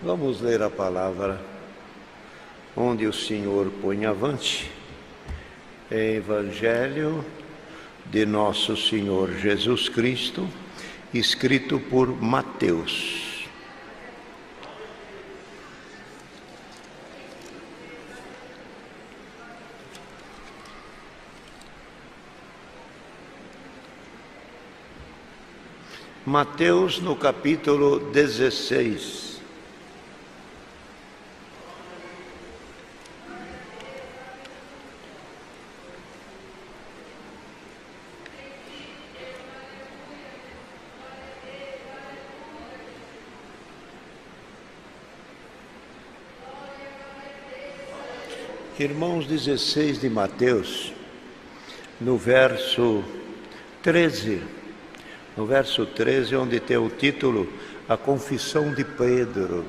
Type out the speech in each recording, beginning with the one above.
Vamos ler a palavra onde o Senhor põe avante. Evangelho de Nosso Senhor Jesus Cristo, escrito por Mateus. Mateus, no capítulo 16. Irmãos, 16 de Mateus, no verso 13. No verso 13, onde tem o título A Confissão de Pedro.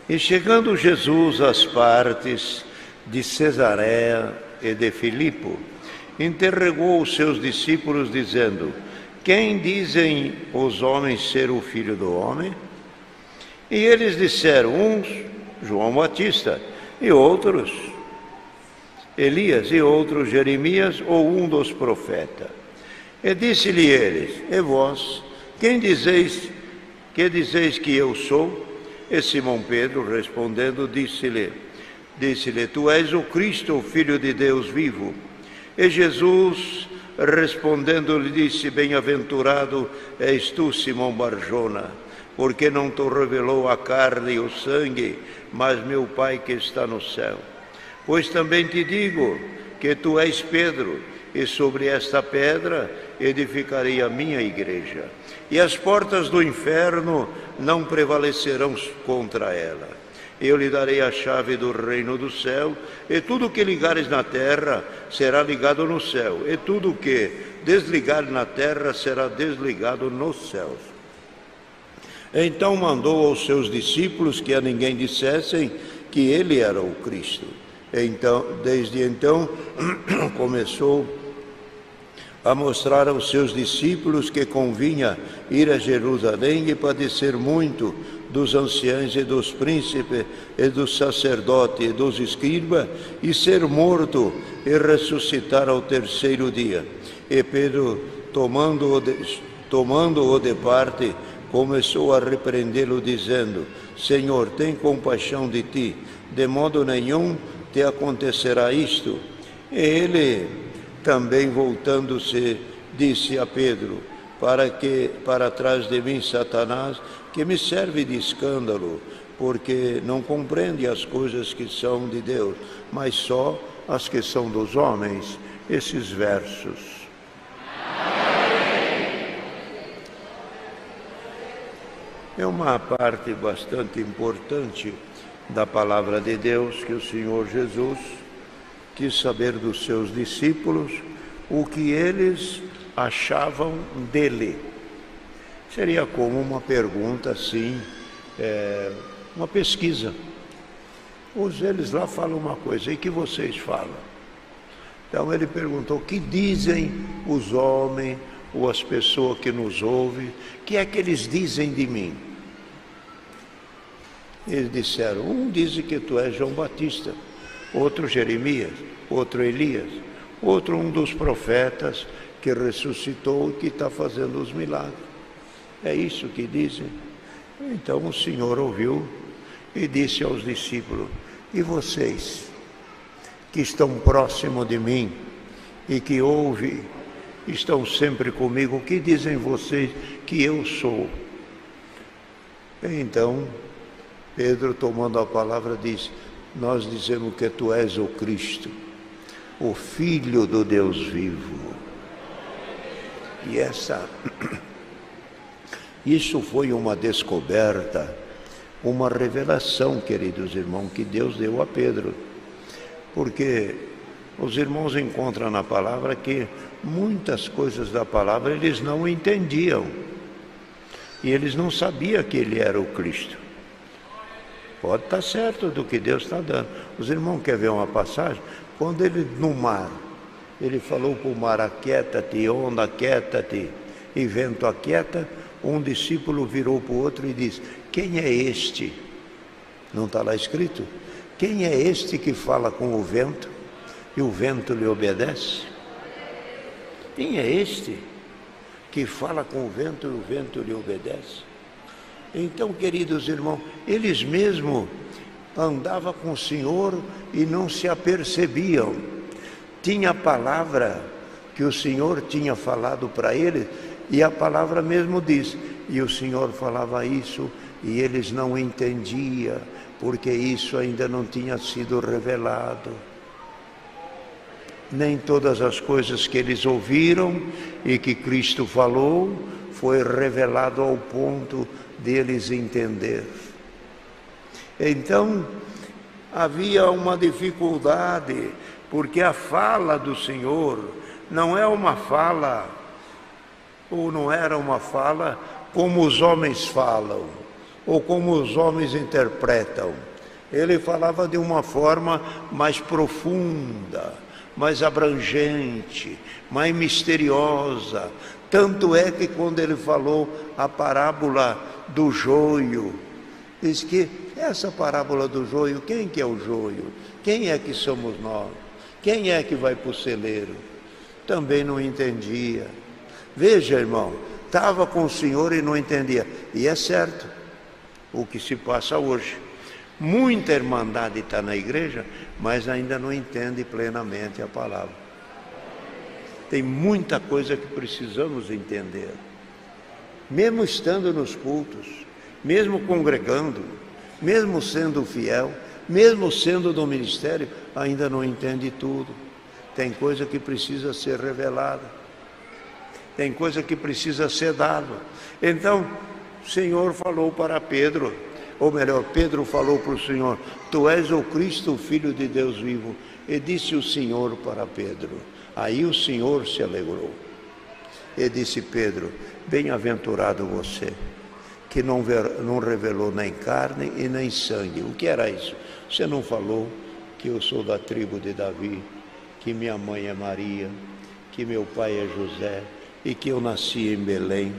E chegando Jesus às partes de Cesareia e de Filipe, interrogou os seus discípulos, dizendo: Quem dizem os homens ser o Filho do Homem? E eles disseram: uns, João Batista, e outros, Elias, e outros, Jeremias, ou um dos profetas. E disse-lhe eles: E vós, quem dizeis que eu sou? E Simão Pedro, respondendo, disse-lhe: Tu és o Cristo, o Filho de Deus vivo. E Jesus, respondendo, lhe disse: Bem-aventurado és tu, Simão Barjona, porque não te revelou a carne e o sangue, mas meu Pai que está no céu. Pois também te digo que tu és Pedro, e sobre esta pedra edificarei a minha igreja, e as portas do inferno não prevalecerão contra ela. Eu lhe darei a chave do reino do céu, e tudo o que ligares na terra será ligado no céu, e tudo o que desligar na terra será desligado nos céus. Então mandou aos seus discípulos que a ninguém dissessem que ele era o Cristo. Desde então começou a mostrar aos seus discípulos que convinha ir a Jerusalém e padecer muito dos anciãos e dos príncipes e dos sacerdotes e dos escribas, e ser morto e ressuscitar ao terceiro dia. E Pedro, tomando-o de parte, começou a repreendê-lo, dizendo: Senhor, tem compaixão de ti, de modo nenhum te acontecerá isto. E ele também, voltando-se, disse a Pedro: para trás de mim, Satanás, que me serve de escândalo, porque não compreende as coisas que são de Deus, mas só as que são dos homens. Esses versos. É uma parte bastante importante da palavra de Deus, que o Senhor Jesus quis saber dos seus discípulos o que eles achavam dele. Seria como uma pergunta assim, uma pesquisa. Eles lá falam uma coisa, e que vocês falam? Então ele perguntou: o que dizem os homens ou as pessoas que nos ouvem, que é que eles dizem de mim? Eles disseram: um diz que tu és João Batista, outro Jeremias, outro Elias, outro um dos profetas que ressuscitou e que está fazendo os milagres. É isso que dizem. Então o Senhor ouviu e disse aos discípulos: e vocês, que estão próximos de mim e que ouvem, estão sempre comigo, o que dizem vocês que eu sou? Então Pedro, tomando a palavra, disse: nós dizemos que tu és o Cristo, o Filho do Deus vivo. E isso foi uma descoberta, uma revelação, queridos irmãos, que Deus deu a Pedro. Porque os irmãos encontram na palavra que muitas coisas da palavra eles não entendiam. E eles não sabiam que ele era o Cristo. Pode estar certo do que Deus está dando. Os irmãos querem ver uma passagem? Quando ele, no mar, ele falou para o mar: aquieta-te, onda, aquieta-te, e vento, aquieta. um discípulo virou para o outro e disse: quem é este? Não está lá escrito? Quem é este que fala com o vento e o vento lhe obedece? Quem é este que fala com o vento e o vento lhe obedece? Então, queridos irmãos, eles mesmos andavam com o Senhor e não se apercebiam. Tinha a palavra que o Senhor tinha falado para eles, e a palavra mesmo diz, e o Senhor falava isso, e eles não entendiam, porque isso ainda não tinha sido revelado. Nem todas as coisas que eles ouviram e que Cristo falou, foi revelado ao ponto deles entender. Então, havia uma dificuldade, porque a fala do Senhor não é uma fala, ou não era uma fala como os homens falam, ou como os homens interpretam. Ele falava de uma forma mais profunda, mais abrangente, mais misteriosa. Tanto é que quando ele falou a parábola do joio, diz que essa parábola do joio, quem que é o joio? Quem é que somos nós? Quem é que vai para o celeiro? Também não entendia. Veja, irmão, estava com o Senhor e não entendia. E é certo o que se passa hoje. Muita irmandade está na igreja, mas ainda não entende plenamente a palavra. Tem muita coisa que precisamos entender. Mesmo estando nos cultos, mesmo congregando, mesmo sendo fiel, mesmo sendo do ministério, ainda não entende tudo. Tem coisa que precisa ser revelada. Tem coisa que precisa ser dada. Então, o Senhor falou para Pedro, ou melhor, Pedro falou para o Senhor: tu és o Cristo, o Filho de Deus vivo. E disse o Senhor para Pedro. Aí o Senhor se alegrou. E disse: Pedro, bem-aventurado você, que não revelou nem carne e nem sangue. O que era isso? Você não falou que eu sou da tribo de Davi, que minha mãe é Maria, que meu pai é José e que eu nasci em Belém.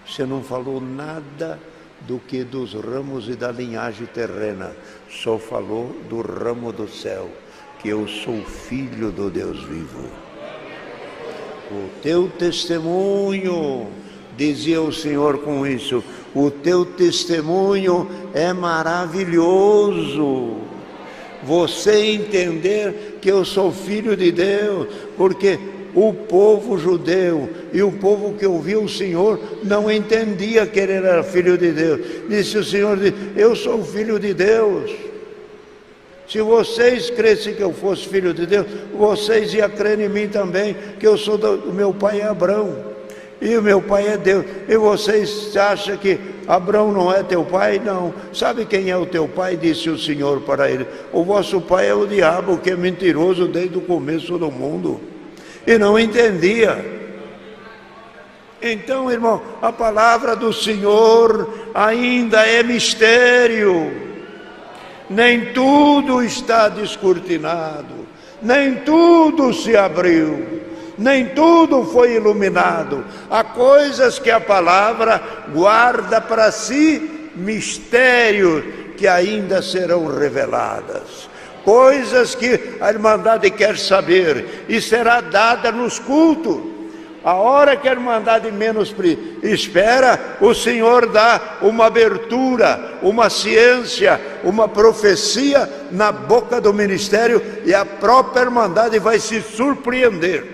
Você não falou nada do que dos ramos e da linhagem terrena, só falou do ramo do céu, que eu sou filho do Deus vivo. O teu testemunho, dizia o Senhor com isso, o teu testemunho é maravilhoso. Você entender que eu sou filho de Deus, porque o povo judeu e o povo que ouvia o Senhor não entendia que ele era filho de Deus. Disse o Senhor: eu sou filho de Deus. Se vocês crescem que eu fosse filho de Deus, vocês iam crer em mim também, que eu sou do meu pai é Abraão, e o meu pai é Deus. E vocês acham que Abraão não é teu pai? Não. Sabe quem é o teu pai? Disse o Senhor para ele: o vosso pai é o diabo, que é mentiroso desde o começo do mundo. E não entendia. Então, irmão, a palavra do Senhor ainda é mistério. Nem tudo está descortinado, nem tudo se abriu, nem tudo foi iluminado. Há coisas que a palavra guarda para si, mistérios que ainda serão reveladas. Coisas que a Irmandade quer saber e será dada nos cultos. A hora que a Irmandade menos espera, o Senhor dá uma abertura, uma ciência, uma profecia na boca do ministério, e a própria Irmandade vai se surpreender.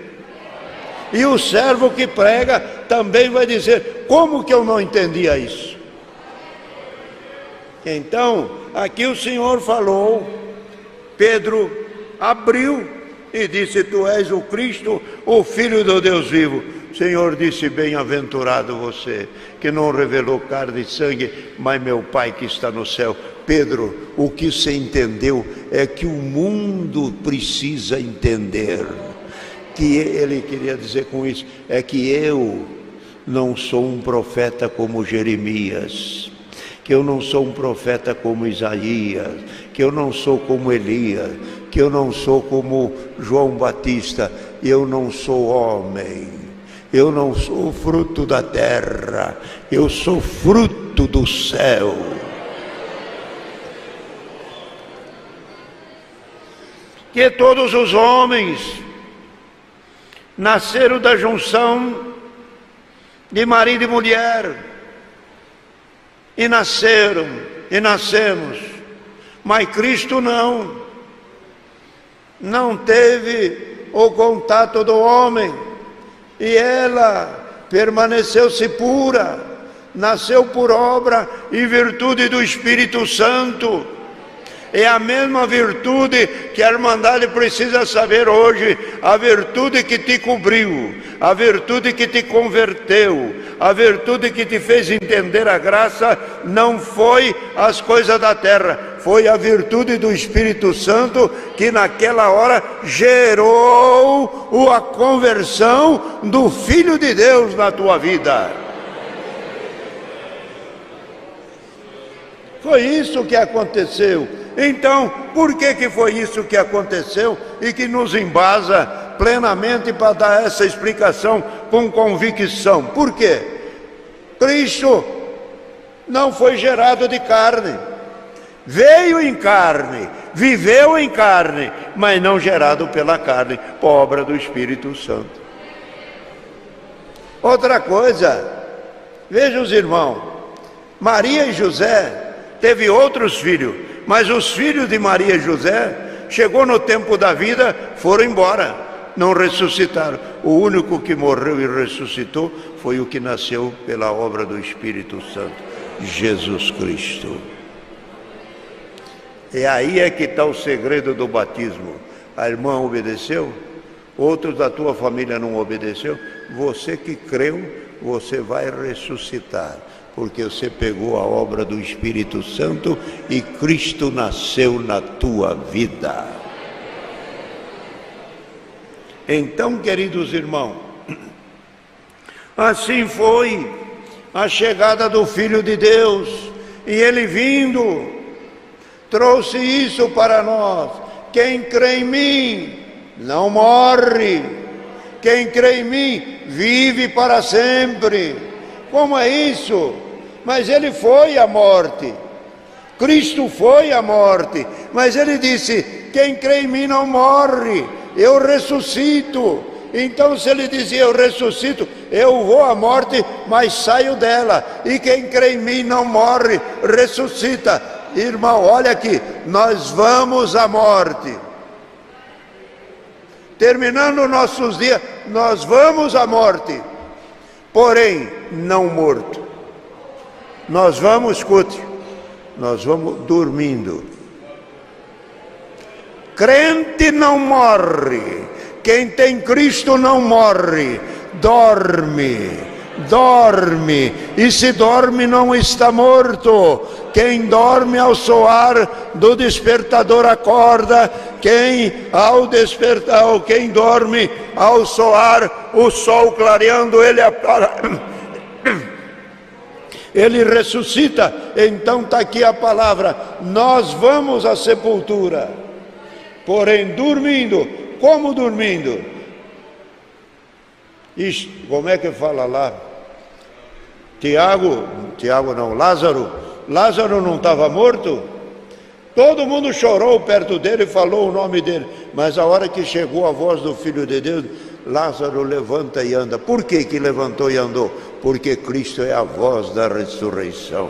E o servo que prega também vai dizer: como que eu não entendia isso? Então, aqui o Senhor falou, Pedro abriu e disse: tu és o Cristo, o Filho do Deus vivo. O Senhor disse: bem-aventurado você, que não revelou carne e sangue, mas meu Pai que está no céu. Pedro, o que você entendeu é que o mundo precisa entender. Que ele queria dizer com isso, é que eu não sou um profeta como Jeremias, que eu não sou um profeta como Isaías, que eu não sou como Elias, que eu não sou como João Batista, eu não sou homem, Eu não sou fruto da terra, eu sou fruto do céu. Que todos os homens nasceram da junção de marido e mulher, e nasceram, e nascemos, mas Cristo não teve o contato do homem, e ela permaneceu-se pura, nasceu por obra e virtude do Espírito Santo. É a mesma virtude que a Irmandade precisa saber hoje, a virtude que te cobriu, a virtude que te converteu, a virtude que te fez entender a graça, não foi as coisas da terra, foi a virtude do Espírito Santo que naquela hora gerou a conversão do Filho de Deus na tua vida. Foi isso que aconteceu. Então, por que foi isso que aconteceu e que nos embasa plenamente para dar essa explicação com convicção? Por quê? Cristo não foi gerado de carne, veio em carne, viveu em carne, mas não gerado pela carne, por obra do Espírito Santo. Outra coisa, veja os irmãos, Maria e José teve outros filhos, mas os filhos de Maria e José, chegou no tempo da vida, foram embora, não ressuscitaram. O único que morreu e ressuscitou foi o que nasceu pela obra do Espírito Santo, Jesus Cristo. E aí é que está o segredo do batismo. A irmã obedeceu, outros da tua família não obedeceu, você que creu, você vai ressuscitar. Porque você pegou a obra do Espírito Santo e Cristo nasceu na tua vida. Então, queridos irmãos, assim foi a chegada do Filho de Deus, e ele vindo, trouxe isso para nós. Quem crê em mim não morre, quem crê em mim vive para sempre. Como é isso? Mas ele foi à morte, Cristo foi à morte, mas ele disse, quem crê em mim não morre, eu ressuscito. Então se ele dizia, eu ressuscito, eu vou à morte, mas saio dela, e quem crê em mim não morre, ressuscita. Irmão, olha aqui, nós vamos à morte, terminando nossos dias, nós vamos à morte, porém não morto. Nós vamos, escute, nós vamos dormindo. Crente não morre, quem tem Cristo não morre, dorme, e se dorme não está morto. Quem dorme ao soar do despertador acorda, quem ao despertar, ou quem dorme ao soar o sol clareando, ele ressuscita. Então está aqui a palavra, nós vamos à sepultura, porém dormindo. Como dormindo? Isto, como é que fala lá? Lázaro não estava morto? Todo mundo chorou perto dele e falou o nome dele, mas a hora que chegou a voz do Filho de Deus, Lázaro, levanta e anda. Por que que levantou e andou? Porque Cristo é a voz da ressurreição.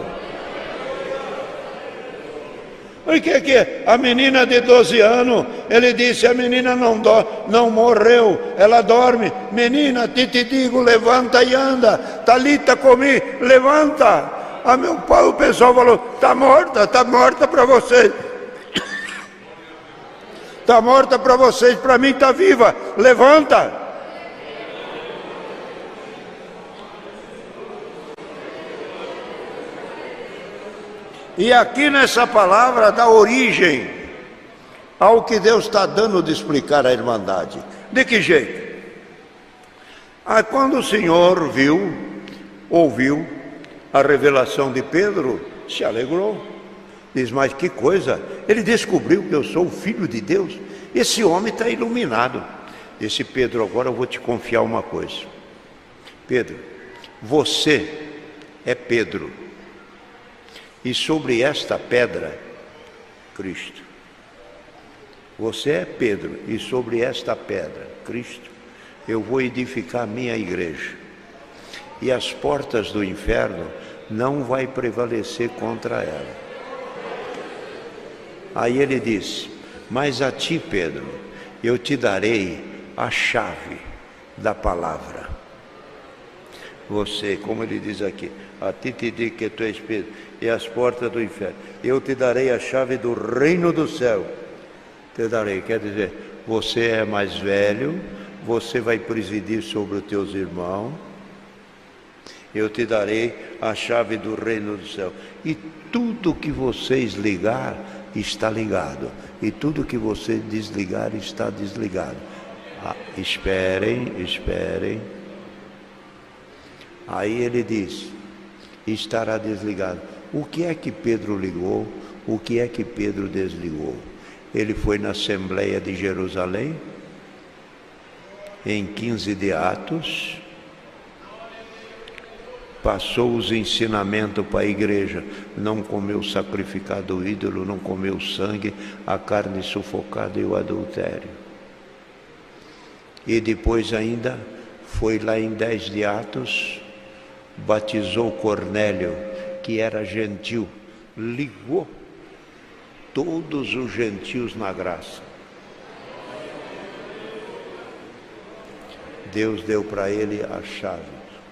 Por que a menina de 12 anos, ele disse, a menina não morreu, ela dorme. Menina, te digo, levanta e anda. Talita comi, levanta. Meu pai, o pessoal falou, está morta para vocês. Está morta para vocês, para mim está viva, levanta. E aqui nessa palavra dá origem ao que Deus está dando de explicar a Irmandade. De que jeito? Quando o Senhor ouviu a revelação de Pedro, se alegrou. Diz, mas que coisa, ele descobriu que eu sou o Filho de Deus. Esse homem está iluminado. Disse, Pedro, agora eu vou te confiar uma coisa. Pedro, você é Pedro, e sobre esta pedra, Cristo. Você é Pedro, e sobre esta pedra, Cristo, eu vou edificar a minha igreja. E as portas do inferno não vai prevalecer contra ela. Aí ele disse, mas a ti, Pedro, eu te darei a chave da palavra. Você, como ele diz aqui, a ti te digo que tu és Pedro, e as portas do inferno. Eu te darei a chave do reino do céu. Te darei, quer dizer, você é mais velho, você vai presidir sobre os teus irmãos. Eu te darei a chave do reino do céu. E tudo que vocês ligar, está ligado. E tudo que você desligar, está desligado. Esperem. Aí ele diz, estará desligado. O que é que Pedro ligou? O que é que Pedro desligou? Ele foi na Assembleia de Jerusalém, em 15 de Atos, passou os ensinamentos para a igreja, não comeu sacrificado ídolo, não comeu sangue, a carne sufocada e o adultério. E depois ainda foi lá em 10 de Atos, batizou Cornélio, que era gentil, ligou todos os gentios na graça. Deus deu para ele a chave.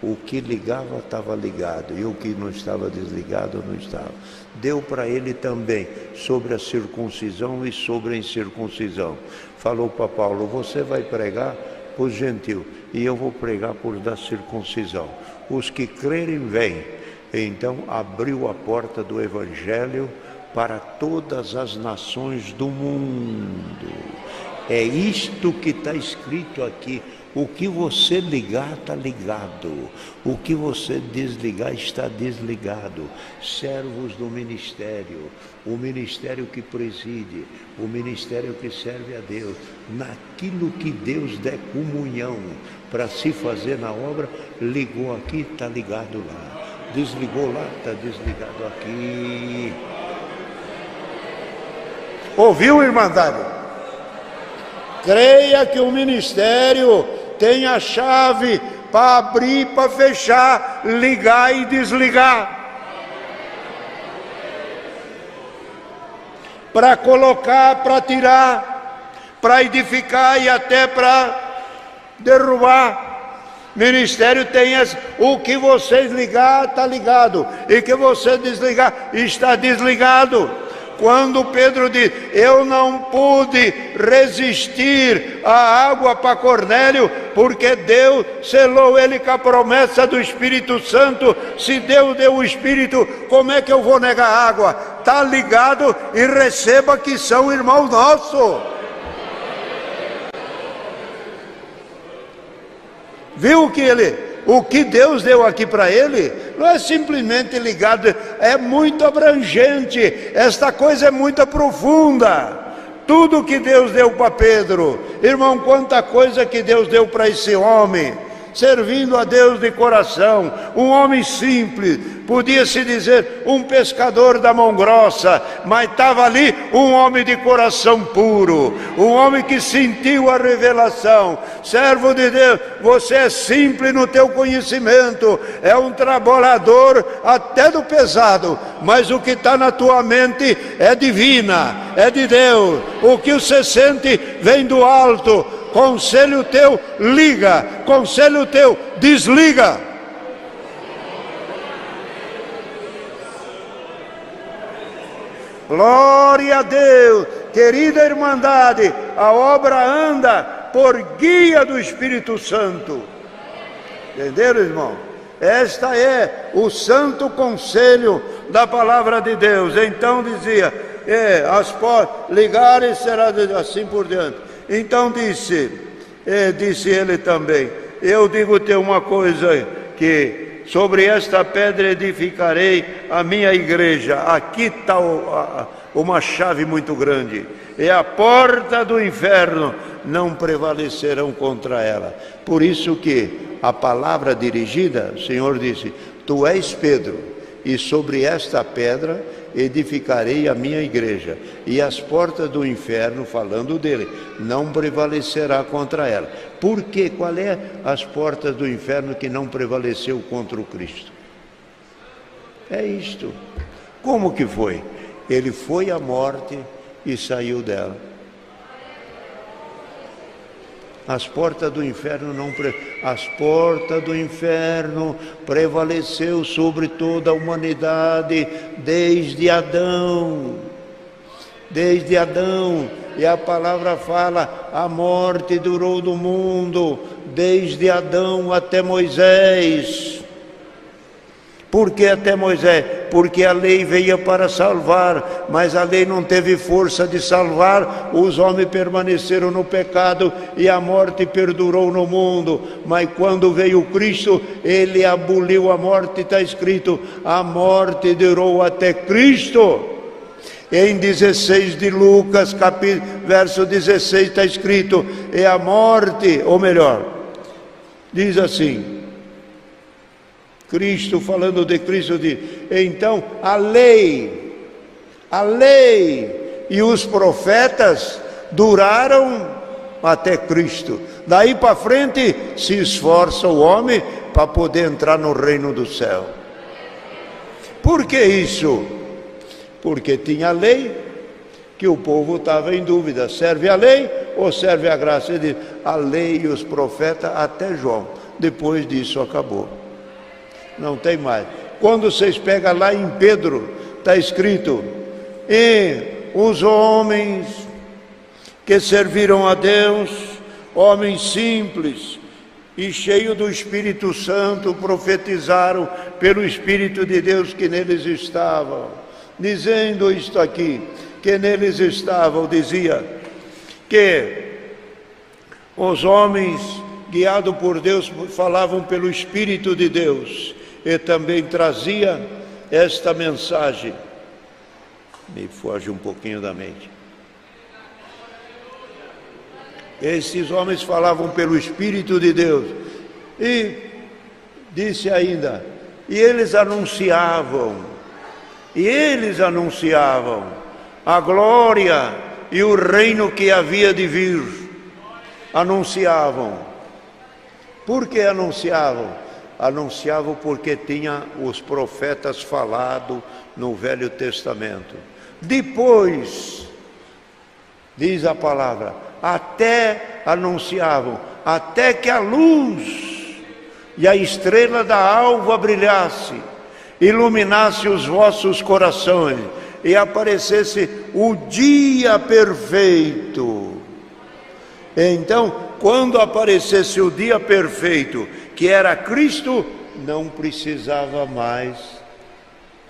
O que ligava estava ligado, e o que não estava desligado não estava. Deu para ele também sobre a circuncisão e sobre a incircuncisão. Falou para Paulo, você vai pregar para os gentios, e eu vou pregar por da circuncisão. Os que crerem, vêm. Então abriu a porta do Evangelho para todas as nações do mundo. É isto que está escrito aqui. O que você ligar está ligado, o que você desligar está desligado. Servos do ministério, o ministério que preside, o ministério que serve a Deus, naquilo que Deus der comunhão para se fazer na obra, ligou aqui, está ligado lá, desligou lá, está desligado aqui. Ouviu, irmandade? Creia que o ministério tem a chave para abrir, para fechar, ligar e desligar, para colocar, para tirar, para edificar e até para derrubar. Ministério tem o que vocês ligar está ligado, e que você desligar está desligado. Quando Pedro diz, eu não pude resistir à água para Cornélio, porque Deus selou ele com a promessa do Espírito Santo. Se Deus deu o Espírito, como é que eu vou negar a água? Está ligado, e receba que são irmãos nossos. Viu o que Deus deu aqui para ele? Não é simplesmente ligado, é muito abrangente, esta coisa é muito profunda. Tudo que Deus deu para Pedro, irmão, quanta coisa que Deus deu para esse homem, servindo a Deus de coração, um homem simples, podia-se dizer um pescador da mão grossa, mas estava ali um homem de coração puro, um homem que sentiu a revelação. Servo de Deus, você é simples no teu conhecimento, é um trabalhador até do pesado, mas o que está na tua mente é divina, é de Deus. O que você sente vem do alto. Conselho teu, liga. Conselho teu, desliga. Glória a Deus. Querida irmandade, a obra anda por guia do Espírito Santo. Entenderam, irmão? Esta é o santo conselho da palavra de Deus. Então dizia, as portas ligarem será assim por diante. Então disse ele também, eu digo-te uma coisa, que sobre esta pedra edificarei a minha igreja. Aqui está uma chave muito grande, e a porta do inferno não prevalecerão contra ela. Por isso que a palavra dirigida, o Senhor disse: tu és Pedro, e sobre esta pedra edificarei a minha igreja, e as portas do inferno, falando dele, não prevalecerá contra ela. Por quê? Qual é as portas do inferno que não prevaleceu contra o Cristo? É isto. Como que foi? Ele foi à morte e saiu dela. As portas do inferno as portas do inferno prevaleceu sobre toda a humanidade desde Adão. Desde Adão. E a palavra fala: a morte durou no mundo desde Adão até Moisés. Por que até Moisés? Porque a lei veio para salvar, mas a lei não teve força de salvar, os homens permaneceram no pecado e a morte perdurou no mundo. Mas quando veio Cristo, ele aboliu a morte, está escrito: a morte durou até Cristo. Em 16 de Lucas, verso 16, está escrito: e a morte, ou melhor, diz assim, Cristo, falando de Cristo, diz: então a lei e os profetas duraram até Cristo. Daí para frente se esforça o homem para poder entrar no reino do céu. Por que isso? Porque tinha a lei, que o povo estava em dúvida: serve a lei ou serve a graça? Ele diz: a lei e os profetas até João. Depois disso acabou. Não tem mais. Quando vocês pegam lá em Pedro, está escrito: e os homens que serviram a Deus, homens simples e cheios do Espírito Santo, profetizaram pelo Espírito de Deus que neles estavam. Dizendo isto aqui, que neles estavam, dizia que os homens guiados por Deus falavam pelo Espírito de Deus. E também trazia esta mensagem. Me foge um pouquinho da mente. Esses homens falavam pelo Espírito de Deus. E disse ainda: e eles anunciavam a glória e o reino que havia de vir. Anunciavam. Por que anunciavam? Anunciavam porque tinha os profetas falado no Velho Testamento. Depois, diz a palavra, até anunciavam, até que a luz e a estrela da alva brilhasse, iluminasse os vossos corações e aparecesse o dia perfeito. Então, quando aparecesse o dia perfeito, que era Cristo, não precisava mais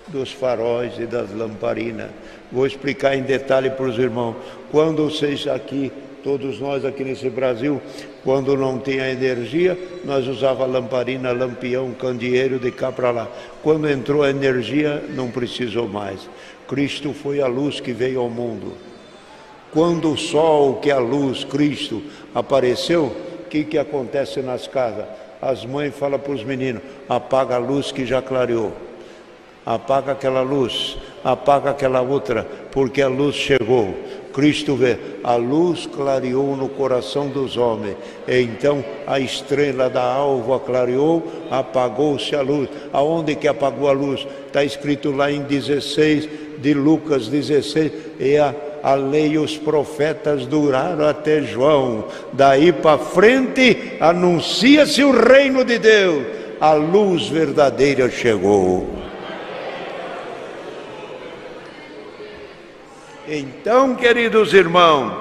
dos faróis e das lamparinas. Vou explicar em detalhe para os irmãos. Quando vocês aqui, todos nós aqui nesse Brasil, quando não tinha energia, nós usávamos lamparina, lampião, candeeiro de cá para lá. Quando entrou a energia, não precisou mais. Cristo foi a luz que veio ao mundo. Quando o sol, que é a luz, Cristo, apareceu, o que acontece nas casas? As mães falam para os meninos: apaga a luz que já clareou, apaga aquela luz, apaga aquela outra, porque a luz chegou. Cristo vê, a luz clareou no coração dos homens, e então a estrela da alva clareou, apagou-se a luz. Aonde que apagou a luz? Está escrito lá em 16 de Lucas 16, e a lei e os profetas duraram até João. Daí para frente anuncia-se o reino de Deus, a luz verdadeira chegou. Então, queridos irmãos,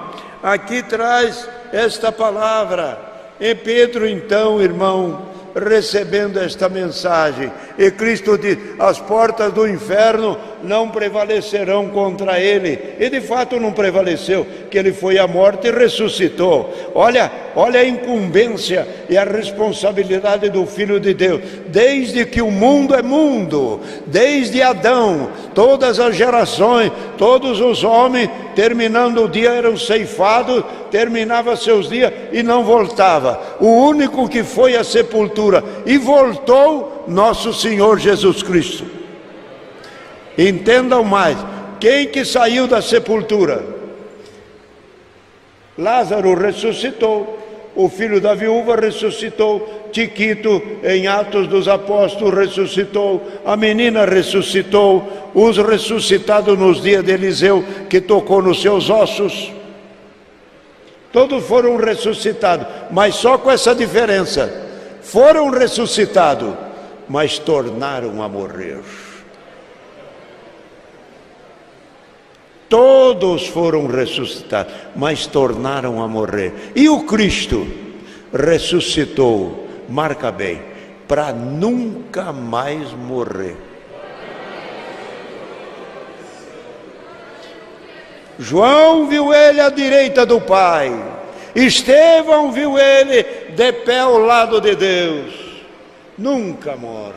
aqui traz esta palavra. E Pedro, então, irmão, recebendo esta mensagem, e Cristo diz: as portas do inferno não prevalecerão contra ele. E de fato não prevaleceu, que ele foi à morte e ressuscitou. Olha a incumbência e a responsabilidade do Filho de Deus. Desde que o mundo é mundo, desde Adão, todas as gerações, todos os homens, terminando o dia eram ceifados, terminava seus dias e não voltava. O único que foi à sepultura e voltou, nosso Senhor Jesus Cristo. Entendam mais, quem que saiu da sepultura? Lázaro ressuscitou, o filho da viúva ressuscitou, Tiquito em Atos dos Apóstolos ressuscitou, a menina ressuscitou, os ressuscitados nos dias de Eliseu que tocou nos seus ossos, todos foram ressuscitados, mas só com essa diferença: foram ressuscitados, mas tornaram a morrer. Todos foram ressuscitados, mas tornaram a morrer. E o Cristo ressuscitou, marca bem, para nunca mais morrer. João viu ele à direita do Pai, Estevão viu ele de pé ao lado de Deus. Nunca morre,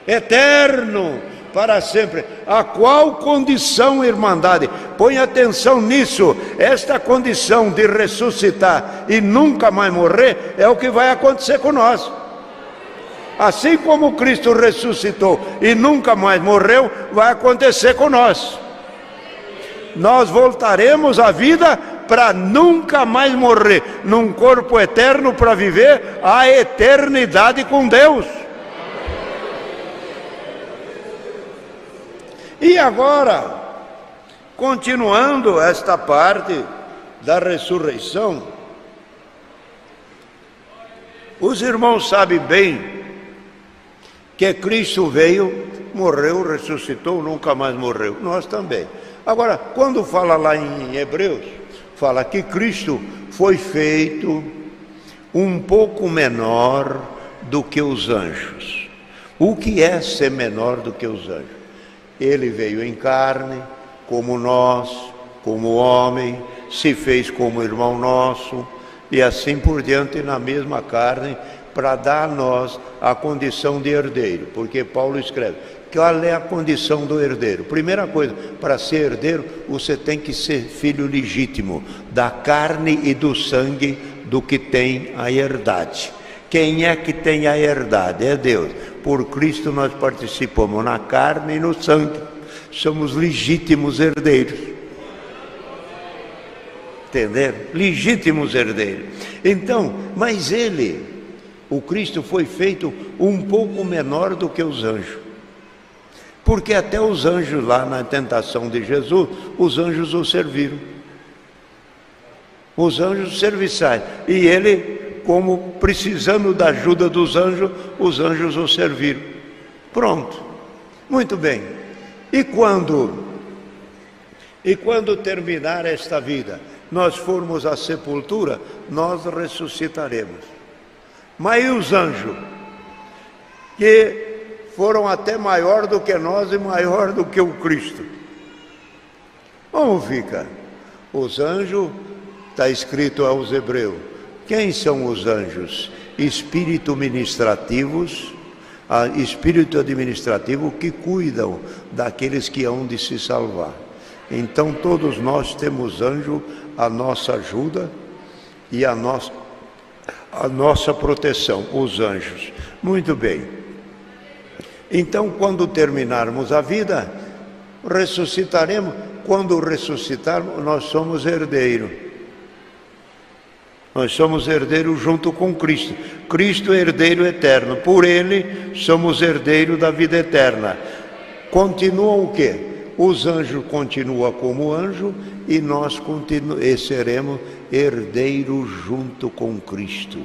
eterno para sempre. A qual condição, irmandade? Põe atenção nisso. Esta condição de ressuscitar e nunca mais morrer é o que vai acontecer com nós. Assim como Cristo ressuscitou e nunca mais morreu, vai acontecer com nós. Nós voltaremos à vida para nunca mais morrer, num corpo eterno, para viver a eternidade com Deus. E agora, continuando esta parte da ressurreição, os irmãos sabem bem que Cristo veio, morreu, ressuscitou, nunca mais morreu. Nós também. Agora, quando fala lá em Hebreus, fala que Cristo foi feito um pouco menor do que os anjos. O que é ser menor do que os anjos? Ele veio em carne, como nós, como homem, se fez como irmão nosso, e assim por diante na mesma carne, para dar a nós a condição de herdeiro. Porque Paulo escreve, qual é a condição do herdeiro? Primeira coisa, para ser herdeiro, você tem que ser filho legítimo, da carne e do sangue do que tem a herdade. Quem é que tem a herdade? É Deus. Por Cristo nós participamos na carne e no sangue. Somos legítimos herdeiros. Entenderam? Legítimos herdeiros. Então, mas ele, o Cristo, foi feito um pouco menor do que os anjos. Porque até os anjos lá na tentação de Jesus, os anjos o serviram. Os anjos serviçais. E ele, como precisando da ajuda dos anjos, os anjos o serviram. Pronto. Muito bem. E quando terminar esta vida, nós formos à sepultura, nós ressuscitaremos. Mas e os anjos, que foram até maior do que nós e maior do que o Cristo? Como fica? Os anjos, está escrito aos Hebreus. Quem são os anjos? Espírito administrativo que cuidam daqueles que hão de se salvar. Então todos nós temos anjo à nossa ajuda e a nossa proteção, os anjos. Muito bem. Então, quando terminarmos a vida, ressuscitaremos. Quando ressuscitarmos, nós somos herdeiros. Nós somos herdeiros junto com Cristo. Cristo é herdeiro eterno. Por Ele, somos herdeiros da vida eterna. Continua o quê? Os anjos continuam como anjo e nós seremos herdeiros junto com Cristo.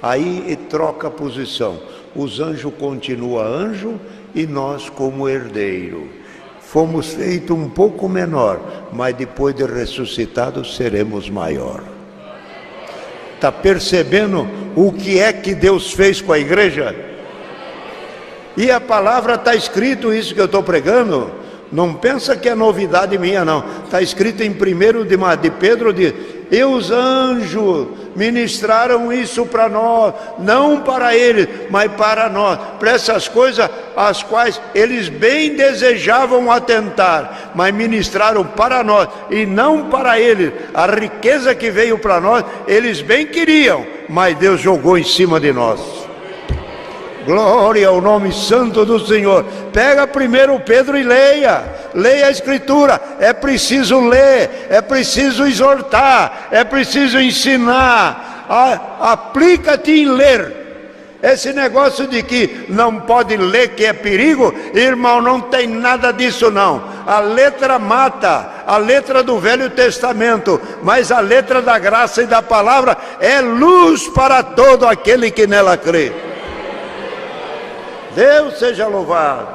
Aí troca a posição. Os anjos continuam anjo e nós como herdeiro. Fomos feitos um pouco menor, mas depois de ressuscitados seremos maior. Está percebendo o que é que Deus fez com a igreja? E a palavra está escrito isso que eu estou pregando. Não pensa que é novidade minha, não. Está escrito em 1 de Pedro, e os anjos ministraram isso para nós, não para eles, mas para nós, para essas coisas as quais eles bem desejavam atentar, mas ministraram para nós e não para eles. A riqueza que veio para nós, eles bem queriam, mas Deus jogou em cima de nós. Glória ao nome santo do Senhor. Pega 1 Pedro e leia a Escritura. É preciso ler, é preciso exortar, é preciso ensinar. Aplica-te em ler. Esse negócio de que não pode ler que é perigo, irmão, não tem nada disso não. A letra mata, a letra do Velho Testamento, mas a letra da graça e da palavra é luz para todo aquele que nela crê. Deus seja louvado.